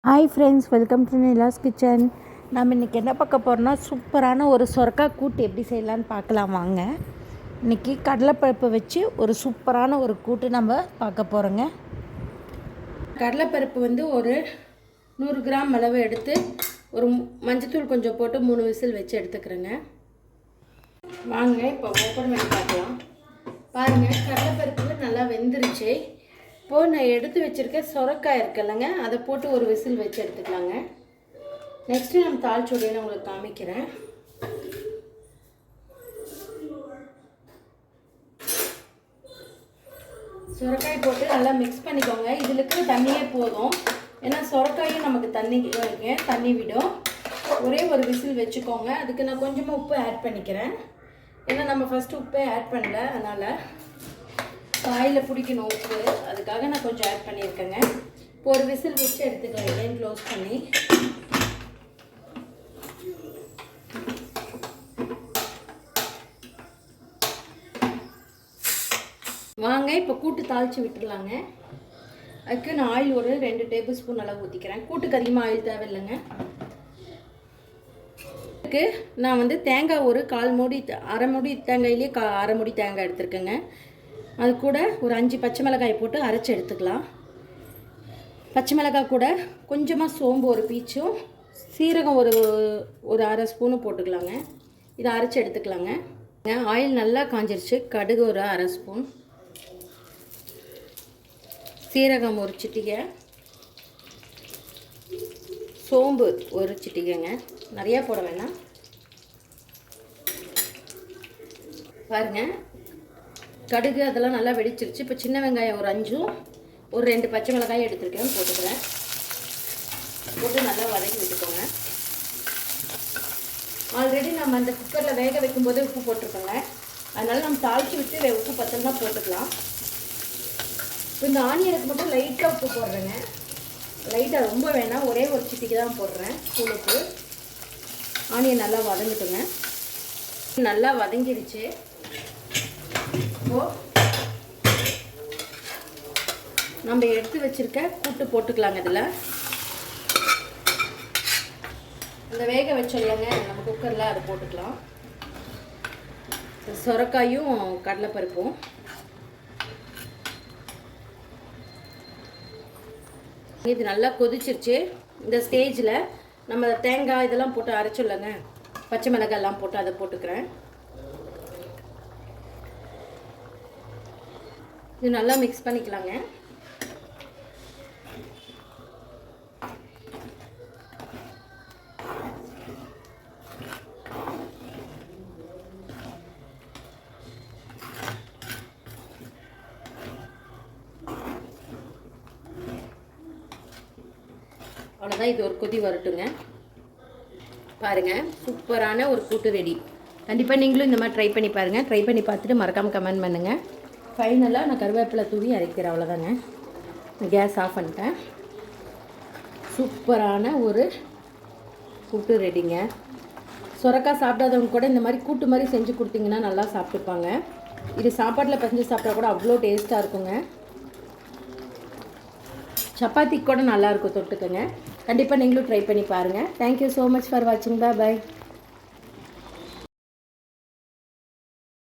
Hi friends, welcome to Nila's kitchen. நம்ம இன்றைக்கி என்ன பார்க்க போகிறோம்னா, சூப்பரான ஒரு சொரக்காய் கூட்டு எப்படி செய்யலான்னு பார்க்கலாம் வாங்க. இன்றைக்கி கடலைப்பருப்பை வச்சு ஒரு சூப்பரான ஒரு கூட்டு நம்ம பார்க்க போகிறோங்க. கடலைப்பருப்பு வந்து ஒரு 100 கிராம் அளவு எடுத்து ஒரு மஞ்சத்தூள் கொஞ்சம் போட்டு 3 விசில் வச்சு எடுத்துக்கிறேங்க. வாங்க இப்போ ஓப்பன் பண்ணி பார்க்கலாம். பாருங்கள், கடலைப்பருப்பு நல்லா வெந்துருச்சு. இப்போது நான் எடுத்து வச்சுருக்கேன் சொரக்காய் இருக்குல்லங்க, அதை போட்டு ஒரு விசில் வச்சு எடுத்துக்கலாங்க. நெக்ஸ்ட்டு நம்ம தாளிச்சுடையை உங்களுக்கு காமிக்கிறேன். சொரக்காய் போட்டு நல்லா மிக்ஸ் பண்ணிக்கோங்க. இதில் இருக்கிற தண்ணியே போதும், ஏன்னா சொரக்காயும் நமக்கு தண்ணி விடும். ஒரே ஒரு விசில் வச்சுக்கோங்க. அதுக்கு நான் கொஞ்சமாக உப்பு ஆட் பண்ணிக்கிறேன், ஏன்னா நம்ம ஃபஸ்ட்டு உப்பே ஆட் பண்ணல, அதனால் காயில் பிடிக்கணும் உப்பு, அதுக்காக நான் கொஞ்சம் ஆட் பண்ணியிருக்கேங்க. இப்போ ஒரு விசில் வச்சு எடுத்துக்கலாம். இதையும் க்ளோஸ் பண்ணி வாங்க இப்போ கூட்டு தாளித்து விட்டுடலாங்க. அதுக்கு நான் ஆயில் ஒரு 2 டேபிள் ஸ்பூன் அளவு ஊற்றிக்கிறேன். கூட்டுக்கு அதிகமாக ஆயில் தேவையில்லைங்க. அதுக்கு நான் வந்து தேங்காய் ஒரு 1/4 மூடி, அரை மூடி தேங்காயிலே அரை மூடி தேங்காய் எடுத்துருக்கேங்க. அது கூட ஒரு 5 பச்சை மிளகாய் போட்டு அரைச்சி எடுத்துக்கலாம். பச்சை மிளகாய் கூட கொஞ்சமாக சோம்பு ஒரு பீச்சும், சீரகம் ஒரு அரை ஸ்பூனு போட்டுக்கலாங்க. இதை அரைச்சி எடுத்துக்கலாங்க. ஆயில் நல்லா காஞ்சிருச்சு. கடுகு ஒரு அரை ஸ்பூன், சீரகம் ஒரு சிட்டிகை, சோம்பு ஒரு சிட்டிகைங்க, நிறையா போட வேணாம். பாருங்கள், கடுகு அதெல்லாம் நல்லா வெடிச்சிருச்சு. இப்போ சின்ன வெங்காயம் ஒரு 5, ஒரு 2 பச்சை மிளகாய் எடுத்துருக்கேன், போட்டுக்கிறேன். போட்டு நல்லா வதக்கி விட்டுக்கோங்க. ஆல்ரெடி நம்ம அந்த குக்கரில் வேக வைக்கும்போதே உப்பு போட்டிருக்கோங்க, அதனால் நம்ம தாளித்து விட்டு உப்பு பத்தலனா போட்டுக்கலாம். இப்போ இந்த ஆனியனுக்கு மட்டும் லைட்டாக உப்பு போடுறேங்க. லைட்டாக, ரொம்ப வேணாம், ஒரே ஒரு சிட்டிக்கு தான் போடுறேன் தூளுக்கு. ஆனியன் நல்லா வதங்கிட்டுங்க. நல்லா வதங்கிடுச்சு. நம்ம எடுத்து வச்சிருக்க கூட்டு போட்டுக்கலாங்க. இதில் அந்த வேக வச்சோம்லங்க நம்ம குக்கரில், அதை போட்டுக்கலாம். சொரக்காயும் கடலைப்பருப்பும் இது நல்லா கொதிச்சிருச்சு. இந்த ஸ்டேஜில் நம்ம தேங்காய் இதெல்லாம் போட்டு அரைச்சோம்லங்க, பச்சை மிளகாய் எல்லாம் போட்டு அதை போட்டுக்கிறேன். இது நல்லா மிக்ஸ் பண்ணிக்கலாங்க. அவ்வளோதான், இது ஒரு கொதி வரட்டுங்க. பாருங்கள், சூப்பரான ஒரு கூட்டு ரெடி. கண்டிப்பாக நீங்களும் இந்த மாதிரி ட்ரை பண்ணி பாருங்கள். ட்ரை பண்ணி பார்த்துட்டு மறக்காமல் கமெண்ட் பண்ணுங்கள். ஃபைனலாக நான் கருவேப்பிலை தூவி அரைக்கிறேன். அவ்வளோதாங்க, கேஸ் ஆஃப் பண்ணிட்டேன். சூப்பரான ஒரு கூட்டு ரெடிங்க. சொரக்காய் சாப்பிடாதவங்க கூட இந்த மாதிரி கூட்டு மாதிரி செஞ்சு கொடுத்தீங்கன்னா நல்லா சாப்பிட்டுப்பாங்க. இது சாப்பாட்டில் பசஞ்சு சாப்பிட்டா கூட அவ்வளோ டேஸ்ட்டாக இருக்குங்க. சப்பாத்திக்கு கூட நல்லாயிருக்கும் தொட்டுக்கங்க. கண்டிப்பாக நீங்களும் ட்ரை பண்ணி பாருங்கள். தேங்க்யூ ஸோ மச் ஃபார் வாட்சிங். பாய்.